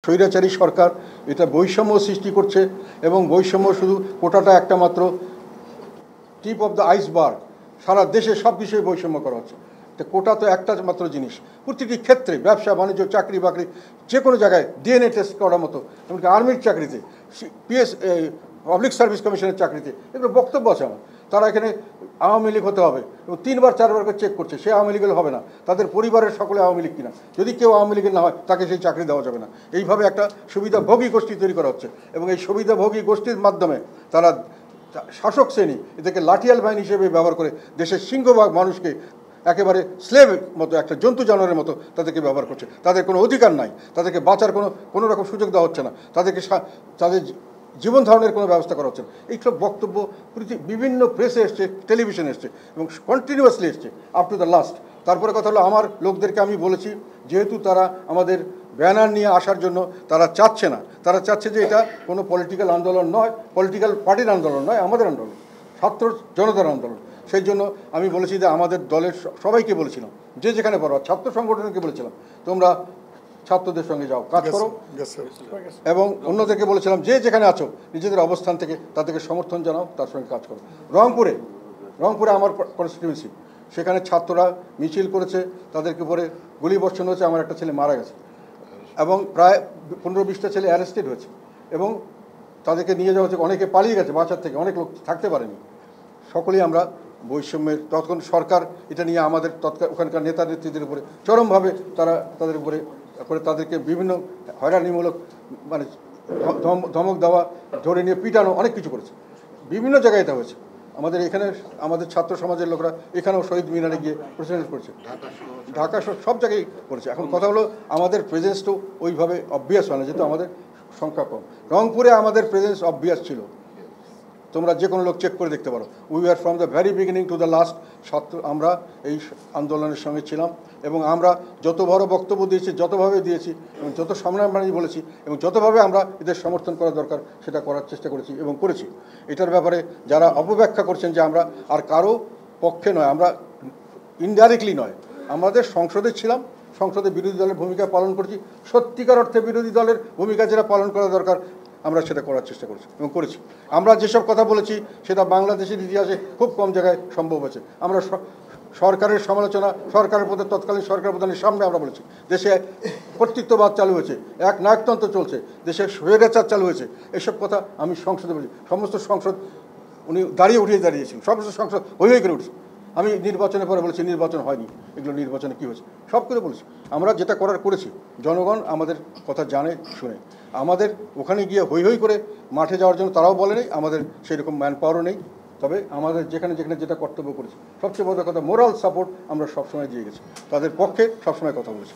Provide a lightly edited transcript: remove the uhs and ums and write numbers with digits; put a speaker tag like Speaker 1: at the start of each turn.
Speaker 1: স্বৈরাচারী সরকার এটা বৈষম্য সৃষ্টি করছে এবং বৈষম্য শুধু কোটাটা একটা মাত্র টিপ অফ দ্য আইসবার্গ। সারা দেশে সব বিষয়ে বৈষম্য করা হচ্ছে। তো কোটা তো একটা মাত্র জিনিস, প্রতিটি ক্ষেত্রে ব্যবসা বাণিজ্য চাকরি বাকরি যে কোনো জায়গায় ডিএনএ টেস্ট করার মতো, এমনকি আর্মির চাকরিতে, পাবলিক সার্ভিস কমিশনের চাকরিতে এগুলো বক্তব্য আছে আমার। তারা এখানে আওয়ামী লীগ হতে হবে এবং 3বার 4বার করে চেক করছে, সে আওয়ামী লীগের হবে না, তাদের পরিবারের সকলে আওয়ামী লীগ কিনা, যদি কেউ আওয়ামী লীগের না হয় তাকে সেই চাকরি দেওয়া যাবে না। এইভাবে একটা সুবিধাভোগী গোষ্ঠী তৈরি করা হচ্ছে এবং এই সুবিধাভোগী গোষ্ঠীর মাধ্যমে তারা শাসক শ্রেণী এদেরকে লাঠিয়াল বাহিনী হিসেবে ব্যবহার করে দেশের সিংহভাগ মানুষকে একেবারে স্লেভের মতো, একটা জন্তু জানোয়ারের মতো তাদেরকে ব্যবহার করছে। তাদের কোনো অধিকার নাই, তাদেরকে বাঁচার কোনো রকম সুযোগ দেওয়া হচ্ছে না, তাদেরকে তাদের জীবন ধারণের কোনো ব্যবস্থা করা হচ্ছে না। এইসব বক্তব্য বিভিন্ন প্রেসে এসছে, টেলিভিশনে এসছে এবং কন্টিনিউয়াসলি এসছে আপ টু দ্য লাস্ট। তারপরে কথা হলো, আমার লোকদেরকে আমি বলেছি, যেহেতু তারা আমাদের ব্যানার নিয়ে আসার জন্য তারা চাচ্ছে না, তারা চাচ্ছে যে এটা কোনো পলিটিক্যাল আন্দোলন নয়, পলিটিক্যাল পার্টির আন্দোলন নয়, আমাদের আন্দোলন, ছাত্র জনতার আন্দোলন। সেই জন্য আমি বলেছি যে আমাদের দলের সবাইকে বলেছিলাম, যে যেখানে পারো, ছাত্র সংগঠনকে বলেছিলাম তোমরা ছাত্রদের সঙ্গে যাও, কাজ করো, এবং অন্যদেরকে বলেছিলাম যে যেখানে আছো নিজেদের অবস্থান থেকে তাদেরকে সমর্থন জানাও, তার সঙ্গে কাজ করো। রংপুরে আমার কনস্টিটিউয়েন্সি, সেখানে ছাত্ররা মিছিল করেছে, তাদেরকে উপরে গুলি বর্ষণ হয়েছে, আমার একটা ছেলে মারা গেছে এবং প্রায় 15-20টা ছেলে অ্যারেস্টেড হয়েছে এবং তাদেরকে নিয়ে যাওয়া হচ্ছে, অনেকে পালিয়ে গেছে বাঁচার থেকে, অনেক লোক থাকতে পারেনি। সকলেই আমরা বৈষম্যের, তখন সরকার এটা নিয়ে আমাদের ওখানকার নেতা নেত্রীদের উপরে চরমভাবে তাদের উপরে করে তাদেরকে বিভিন্ন হয়রানিমূলক মানে ধমক দেওয়া, ধরে নিয়ে পিটানো, অনেক কিছু করেছে। বিভিন্ন জায়গায় এটা হয়েছে। আমাদের এখানে আমাদের ছাত্র সমাজের লোকরা এখানেও শহীদ মিনারে গিয়ে প্রেসিডেন্ট করেছে, ঢাকা সব জায়গায় করেছে। এখন কথা হলো, আমাদের প্রেজেন্স তো ওইভাবে অবভিয়াস হয় না, যেহেতু আমাদের সংখ্যা কম। রংপুরে আমাদের প্রেজেন্স অবভিয়াস ছিল, তোমরা যে কোনো লোক চেক করে দেখতে পারো। We are from the very beginning to the last আমরা এই আন্দোলনের সঙ্গে ছিলাম এবং আমরা যত বড় বক্তব্য দিয়েছি, যতভাবে দিয়েছি এবং যত সামনাসামনি বলেছি এবং যতভাবে আমরা এদের সমর্থন করা দরকার সেটা করার চেষ্টা করেছি এবং করেছি। এটার ব্যাপারে যারা অপব্যাখ্যা করছেন যে আমরা আর কারো পক্ষে নয়, আমরা ইনডাইরেক্টলি নয়, আমাদের সংসদে ছিলাম, সংসদে বিরোধী দলের ভূমিকা পালন করেছি, সত্যিকার অর্থে বিরোধী দলের ভূমিকা যেটা পালন করা দরকার আমরা সেটা করার চেষ্টা করেছি এবং করেছি। আমরা যেসব কথা বলেছি সেটা বাংলাদেশের ইতিহাসে খুব কম জায়গায় সম্ভব হয়েছে। আমরা সরকারের সমালোচনা, সরকারের প্রতি, তৎকালীন সরকার প্রধানের সামনে আমরা বলেছি, দেশে কর্তৃত্ববাদ চালু হয়েছে, এক নায়কতন্ত্র চলছে, দেশে স্বৈরাচার চালু হয়েছে, এসব কথা আমি সংসদে বলেছি। সমস্ত সংসদ উনি দাঁড়িয়েছিলেন, সমস্ত সংসদ হই করে উঠছে। আমি নির্বাচনের পরে বলেছি নির্বাচন হয়নি, এগুলো নির্বাচনে কী হয়েছে সব করে বলেছি। আমরা যেটা করার করেছি, জনগণ আমাদের কথা জানে শুনে। আমাদের ওখানে গিয়ে হই করে মাঠে যাওয়ার জন্য তারাও বলে নেই, আমাদের সেই রকম ম্যান পাওয়ারও নেই। তবে আমাদের যেখানে যেটা কর্তব্য করেছি, সবচেয়ে বড় কথা মোরাল সাপোর্ট আমরা সবসময় দিয়ে গেছি, তাদের পক্ষে সবসময় কথা বলেছি।